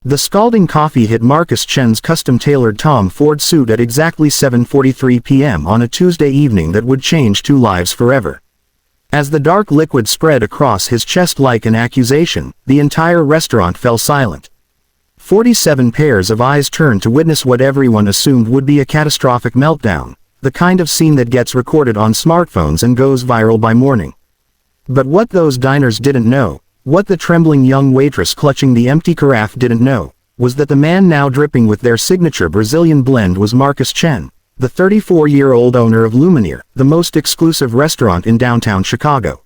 The scalding coffee hit Marcus Chen's custom-tailored Tom Ford suit at exactly 7:43 p.m. on a Tuesday evening that would change two lives forever. As the dark liquid spread across his chest like an accusation, the entire restaurant fell silent. 47 pairs of eyes turned to witness what everyone assumed would be a catastrophic meltdown, the kind of scene that gets recorded on smartphones and goes viral by morning. But what those diners didn't know, what the trembling young waitress clutching the empty carafe didn't know, was that the man now dripping with their signature Brazilian blend was Marcus Chen, the 34-year-old owner of Lumineer, the most exclusive restaurant in downtown Chicago.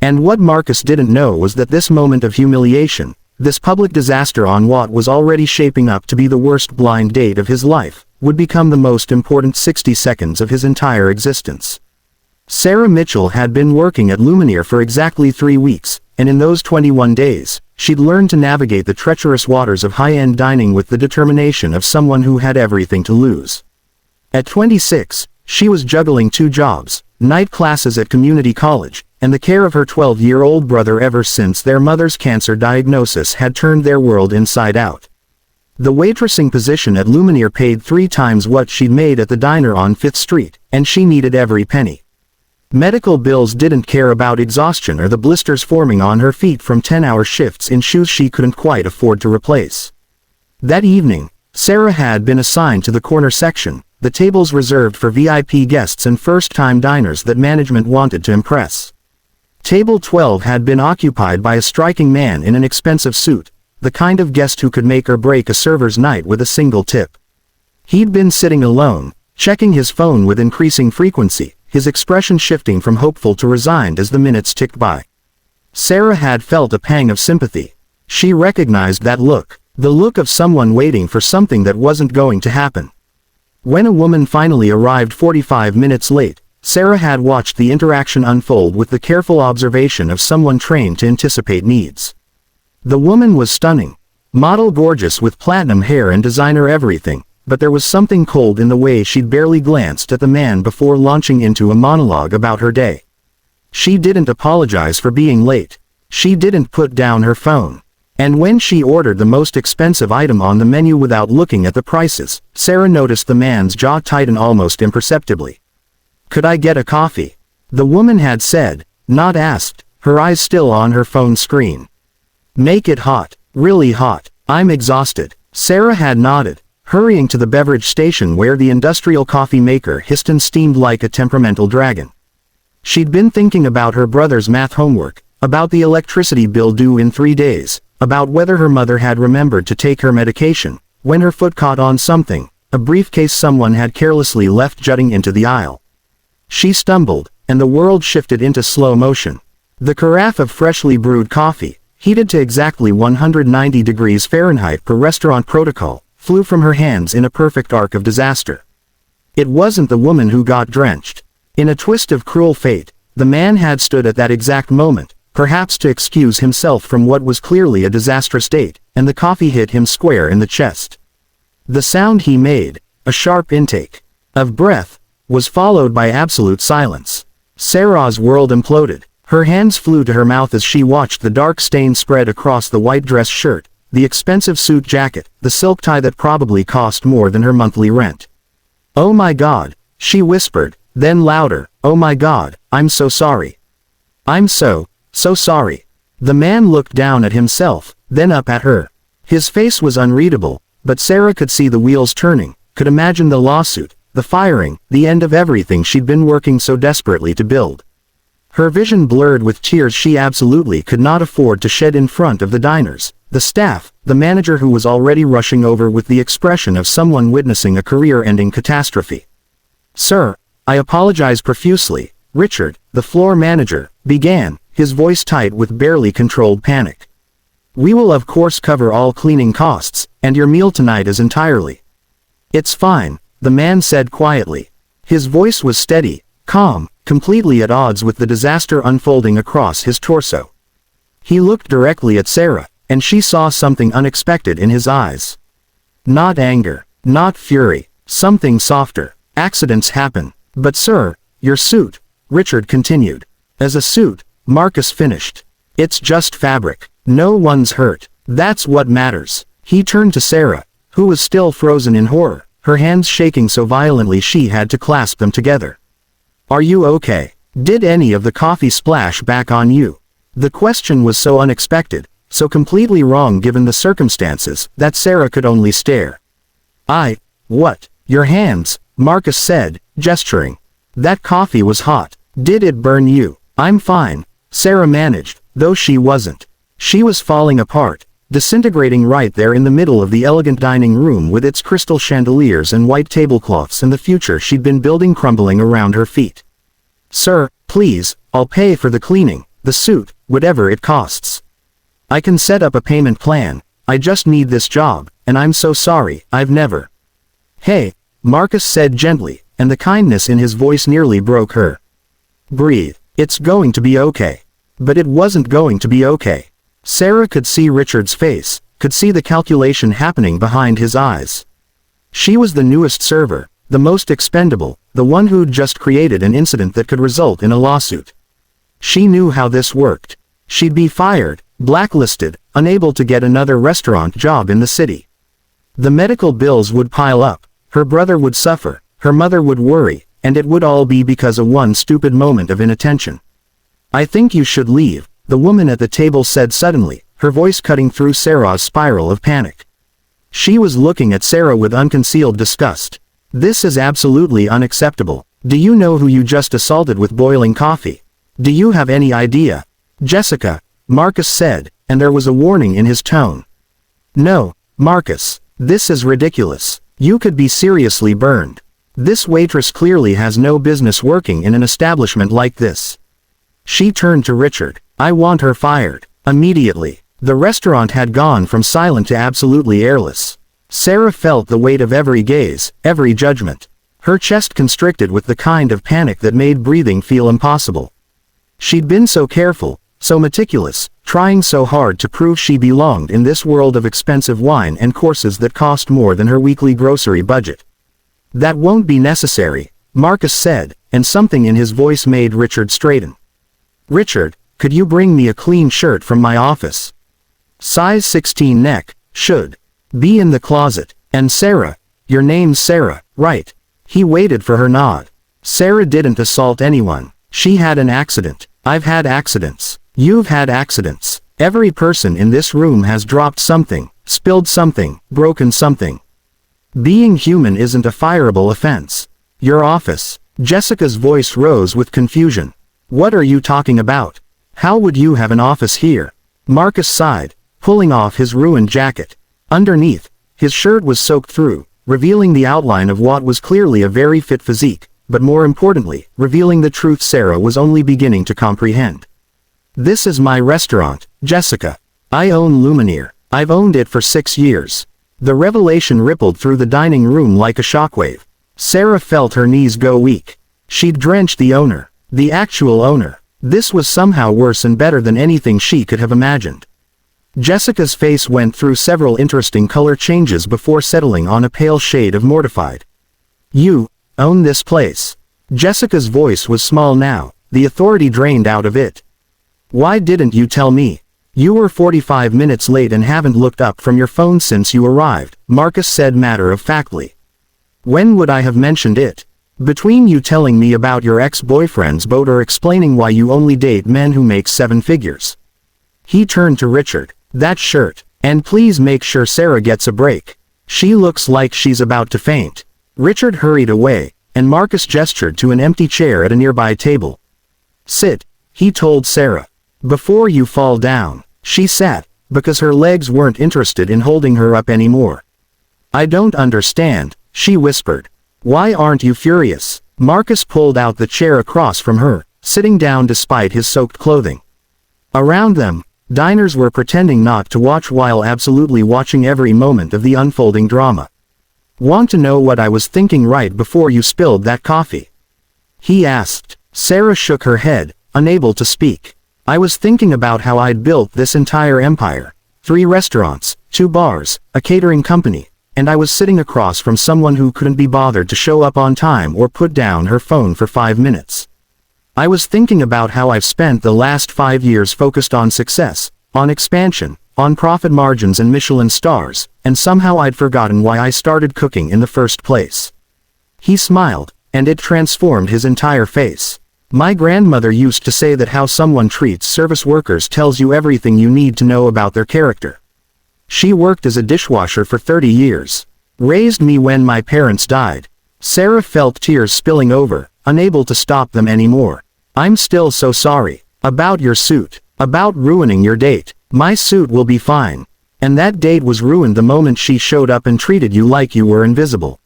And what Marcus didn't know was that this moment of humiliation, this public disaster on what was already shaping up to be the worst blind date of his life, would become the most important 60 seconds of his entire existence. Sarah Mitchell had been working at Lumineer for exactly 3 weeks, and in those 21 days, she'd learned to navigate the treacherous waters of high-end dining with the determination of someone who had everything to lose. At 26, she was juggling 2 jobs, night classes at community college, and the care of her 12-year-old brother ever since their mother's cancer diagnosis had turned their world inside out. The waitressing position at Lumineer paid 3 times what she'd made at the diner on 5th Street, and she needed every penny. Medical bills didn't care about exhaustion or the blisters forming on her feet from 10-hour shifts in shoes she couldn't quite afford to replace. That evening, Sarah had been assigned to the corner section, the tables reserved for VIP guests and first-time diners that management wanted to impress. Table 12 had been occupied by a striking man in an expensive suit, the kind of guest who could make or break a server's night with a single tip. He'd been sitting alone, checking his phone with increasing frequency, his expression shifting from hopeful to resigned as the minutes ticked by. Sarah had felt a pang of sympathy. She recognized that look, the look of someone waiting for something that wasn't going to happen. When a woman finally arrived 45 minutes late, Sarah had watched the interaction unfold with the careful observation of someone trained to anticipate needs. The woman was stunning, model gorgeous with platinum hair and designer everything, but there was something cold in the way she'd barely glanced at the man before launching into a monologue about her day. She didn't apologize for being late. She didn't put down her phone. And when she ordered the most expensive item on the menu without looking at the prices, Sarah noticed the man's jaw tighten almost imperceptibly. "Could I get a coffee?" the woman had said, not asked, her eyes still on her phone screen. "Make it hot, really hot. I'm exhausted." Sarah had nodded, hurrying to the beverage station where the industrial coffee maker hissed and steamed like a temperamental dragon. She'd been thinking about her brother's math homework, about the electricity bill due in 3 days, about whether her mother had remembered to take her medication, when her foot caught on something, a briefcase someone had carelessly left jutting into the aisle. She stumbled, and the world shifted into slow motion. The carafe of freshly brewed coffee, heated to exactly 190 degrees Fahrenheit per restaurant protocol, flew from her hands in a perfect arc of disaster. It wasn't the woman who got drenched. In a twist of cruel fate, the man had stood at that exact moment, perhaps to excuse himself from what was clearly a disastrous date, and the coffee hit him square in the chest. The sound he made, a sharp intake of breath, was followed by absolute silence. Sarah's world imploded. Her hands flew to her mouth as she watched the dark stain spread across the white dress shirt, the expensive suit jacket, the silk tie that probably cost more than her monthly rent. "Oh my God," she whispered, then louder, "Oh my God, I'm so sorry. I'm so sorry." The man looked down at himself, then up at her. His face was unreadable, but Sarah could see the wheels turning, could imagine the lawsuit, the firing, the end of everything she'd been working so desperately to build. Her vision blurred with tears she absolutely could not afford to shed in front of the diners, the staff, the manager who was already rushing over with the expression of someone witnessing a career-ending catastrophe. "Sir, I apologize profusely," Richard, the floor manager, began, his voice tight with barely controlled panic. "We will of course cover all cleaning costs, and your meal tonight is entirely." "It's fine," the man said quietly. His voice was steady, calm, completely at odds with the disaster unfolding across his torso. He looked directly at Sarah, and she saw something unexpected in his eyes. Not anger, not fury, something softer. "Accidents happen. But sir, your suit," Richard continued. "As a suit," Marcus finished. "It's just fabric. No one's hurt. That's what matters." He turned to Sarah, who was still frozen in horror, her hands shaking so violently she had to clasp them together. "Are you okay? Did any of the coffee splash back on you?" The question was so unexpected, so completely wrong given the circumstances, that Sarah could only stare. What? Your hands," Marcus said, gesturing. "That coffee was hot. Did it burn you?" "I'm fine," Sarah managed, though she wasn't. She was falling apart, disintegrating right there in the middle of the elegant dining room with its crystal chandeliers and white tablecloths and the future she'd been building crumbling around her feet. "Sir, please, I'll pay for the cleaning, the suit, whatever it costs. I can set up a payment plan. I just need this job, and I'm so sorry, I've never." "Hey," Marcus said gently, and the kindness in his voice nearly broke her. "Breathe. It's going to be okay." But it wasn't going to be okay. Sarah could see Richard's face, could see the calculation happening behind his eyes. She was the newest server, the most expendable, the one who'd just created an incident that could result in a lawsuit. She knew how this worked. She'd be fired, blacklisted, unable to get another restaurant job in the city. The medical bills would pile up, her brother would suffer, her mother would worry, and it would all be because of one stupid moment of inattention. "I think you should leave," the woman at the table said suddenly, her voice cutting through Sarah's spiral of panic. She was looking at Sarah with unconcealed disgust. "This is absolutely unacceptable. Do you know who you just assaulted with boiling coffee? Do you have any idea?" "Jessica," Marcus said, and there was a warning in his tone. "No, Marcus, this is ridiculous. You could be seriously burned. This waitress clearly has no business working in an establishment like this." She turned to Richard. "I want her fired. Immediately." The restaurant had gone from silent to absolutely airless. Sarah felt the weight of every gaze, every judgment. Her chest constricted with the kind of panic that made breathing feel impossible. She'd been so careful, so meticulous, trying so hard to prove she belonged in this world of expensive wine and courses that cost more than her weekly grocery budget. "That won't be necessary," Marcus said, and something in his voice made Richard straighten. "Richard, could you bring me a clean shirt from my office? Size 16 neck, should be in the closet. And Sarah, your name's Sarah, right?" He waited for her nod. "Sarah didn't assault anyone. She had an accident. I've had accidents. You've had accidents. Every person in this room has dropped something, spilled something, broken something. Being human isn't a fireable offense." "Your office." Jessica's voice rose with confusion. "What are you talking about? How would you have an office here?" Marcus sighed, pulling off his ruined jacket. Underneath, his shirt was soaked through, revealing the outline of what was clearly a very fit physique, but more importantly, revealing the truth Sarah was only beginning to comprehend. "This is my restaurant, Jessica. I own Lumineer. I've owned it for 6 years." The revelation rippled through the dining room like a shockwave. Sarah felt her knees go weak. She'd drenched the owner. The actual owner. This was somehow worse and better than anything she could have imagined. Jessica's face went through several interesting color changes before settling on a pale shade of mortified. "You own this place." Jessica's voice was small now, the authority drained out of it. "Why didn't you tell me? You were 45 minutes late and haven't looked up from your phone since you arrived," Marcus said matter-of-factly. "When would I have mentioned it? Between you telling me about your ex-boyfriend's boat or explaining why you only date men who make 7 figures. He turned to Richard. "That shirt. And please make sure Sarah gets a break. She looks like she's about to faint." Richard hurried away, and Marcus gestured to an empty chair at a nearby table. "Sit," he told Sarah. "Before you fall down." She sat, because her legs weren't interested in holding her up anymore. "I don't understand," she whispered. "Why aren't you furious?" Marcus pulled out the chair across from her, sitting down despite his soaked clothing. Around them, diners were pretending not to watch while absolutely watching every moment of the unfolding drama. "Want to know what I was thinking right before you spilled that coffee?" he asked. Sarah shook her head, unable to speak. "I was thinking about how I'd built this entire empire. 3 restaurants, 2 bars, a catering company. And I was sitting across from someone who couldn't be bothered to show up on time or put down her phone for 5 minutes. I was thinking about how I've spent the last 5 years focused on success, on expansion, on profit margins and Michelin stars, and somehow I'd forgotten why I started cooking in the first place. He smiled, and it transformed his entire face. My grandmother used to say that how someone treats service workers tells you everything you need to know about their character. She worked as a dishwasher for 30 years. Raised me when my parents died. Sarah felt tears spilling over, unable to stop them anymore. I'm still so sorry. About your suit. About ruining your date. My suit will be fine. And that date was ruined the moment she showed up and treated you like you were invisible.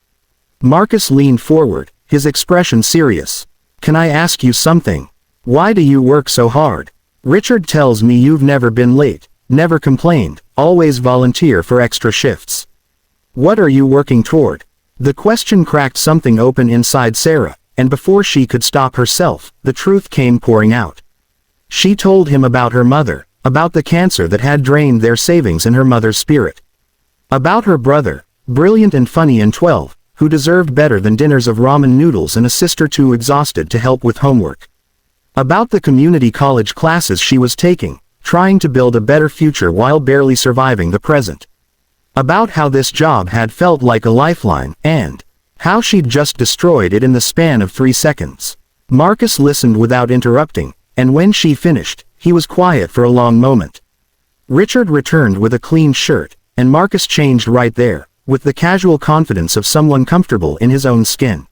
Marcus leaned forward, his expression serious. Can I ask you something? Why do you work so hard? Richard tells me you've never been late, never complained, always volunteer for extra shifts. What are you working toward? The question cracked something open inside Sarah, and before she could stop herself, the truth came pouring out. She told him about her mother, about the cancer that had drained their savings and her mother's spirit. About her brother, brilliant and funny and 12, who deserved better than dinners of ramen noodles and a sister too exhausted to help with homework. About the community college classes she was taking, trying to build a better future while barely surviving the present. About how this job had felt like a lifeline, and how she'd just destroyed it in the span of 3 seconds. Marcus listened without interrupting, and when she finished, he was quiet for a long moment. Richard returned with a clean shirt, and Marcus changed right there, with the casual confidence of someone comfortable in his own skin.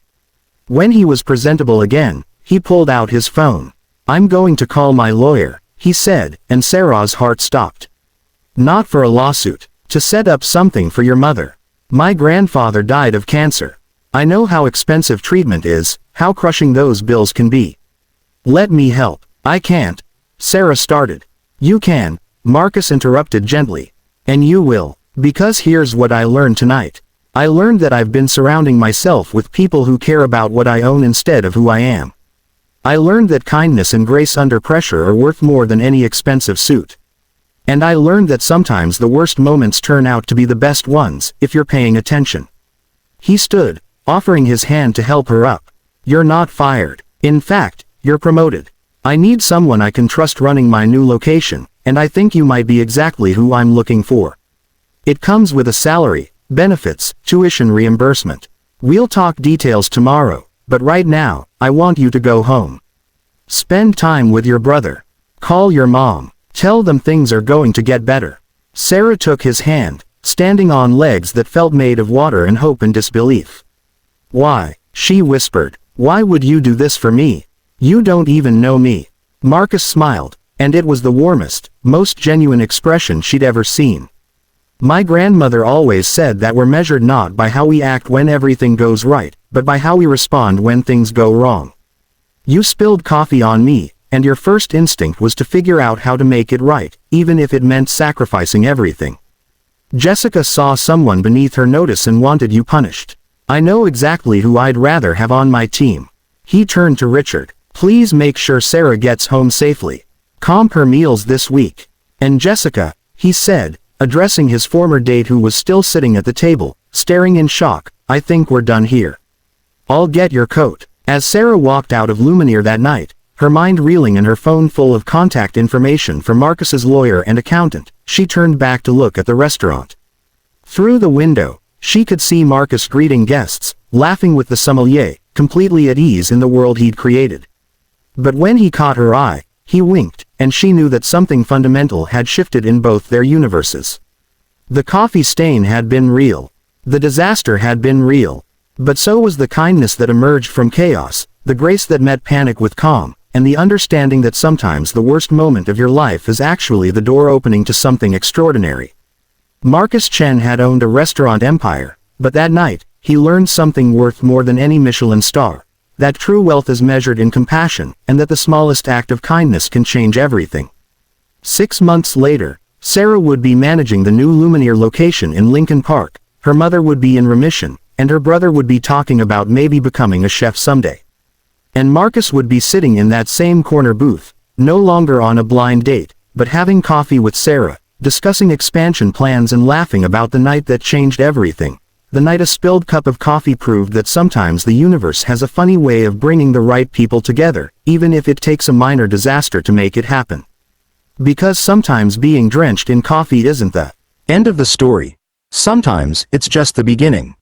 When he was presentable again, he pulled out his phone. I'm going to call my lawyer, he said, and Sarah's heart stopped. Not for a lawsuit, to set up something for your mother. My grandfather died of cancer. I know how expensive treatment is, how crushing those bills can be. Let me help. I can't. Sarah started. You can, Marcus interrupted gently. And you will, because here's what I learned tonight. I learned that I've been surrounding myself with people who care about what I own instead of who I am. I learned that kindness and grace under pressure are worth more than any expensive suit. And I learned that sometimes the worst moments turn out to be the best ones, if you're paying attention. He stood, offering his hand to help her up. You're not fired. In fact, you're promoted. I need someone I can trust running my new location, and I think you might be exactly who I'm looking for. It comes with a salary, benefits, tuition reimbursement. We'll talk details tomorrow, but right now, I want you to go home. Spend time with your brother. Call your mom. Tell them things are going to get better. Sarah took his hand, standing on legs that felt made of water and hope and disbelief. Why? She whispered. Why would you do this for me? You don't even know me. Marcus smiled, and it was the warmest, most genuine expression she'd ever seen. My grandmother always said that we're measured not by how we act when everything goes right, but by how we respond when things go wrong. You spilled coffee on me, and your first instinct was to figure out how to make it right, even if it meant sacrificing everything. Jessica saw someone beneath her notice and wanted you punished. I know exactly who I'd rather have on my team. He turned to Richard. Please make sure Sarah gets home safely. Comp her meals this week. And Jessica, he said, addressing his former date who was still sitting at the table, staring in shock, I think we're done here. I'll get your coat. As Sarah walked out of Lumineer that night, her mind reeling and her phone full of contact information for Marcus's lawyer and accountant, she turned back to look at the restaurant. Through the window, she could see Marcus greeting guests, laughing with the sommelier, completely at ease in the world he'd created. But when he caught her eye, he winked, and she knew that something fundamental had shifted in both their universes. The coffee stain had been real. The disaster had been real. But so was the kindness that emerged from chaos, the grace that met panic with calm, and the understanding that sometimes the worst moment of your life is actually the door opening to something extraordinary. Marcus Chen had owned a restaurant empire, but that night, he learned something worth more than any Michelin star. That true wealth is measured in compassion, and that the smallest act of kindness can change everything. 6 months later, Sarah would be managing the new Lumineer location in Lincoln Park, her mother would be in remission, and her brother would be talking about maybe becoming a chef someday. And Marcus would be sitting in that same corner booth, no longer on a blind date, but having coffee with Sarah, discussing expansion plans and laughing about the night that changed everything. The night a spilled cup of coffee proved that sometimes the universe has a funny way of bringing the right people together, even if it takes a minor disaster to make it happen. Because sometimes being drenched in coffee isn't the end of the story. Sometimes it's just the beginning.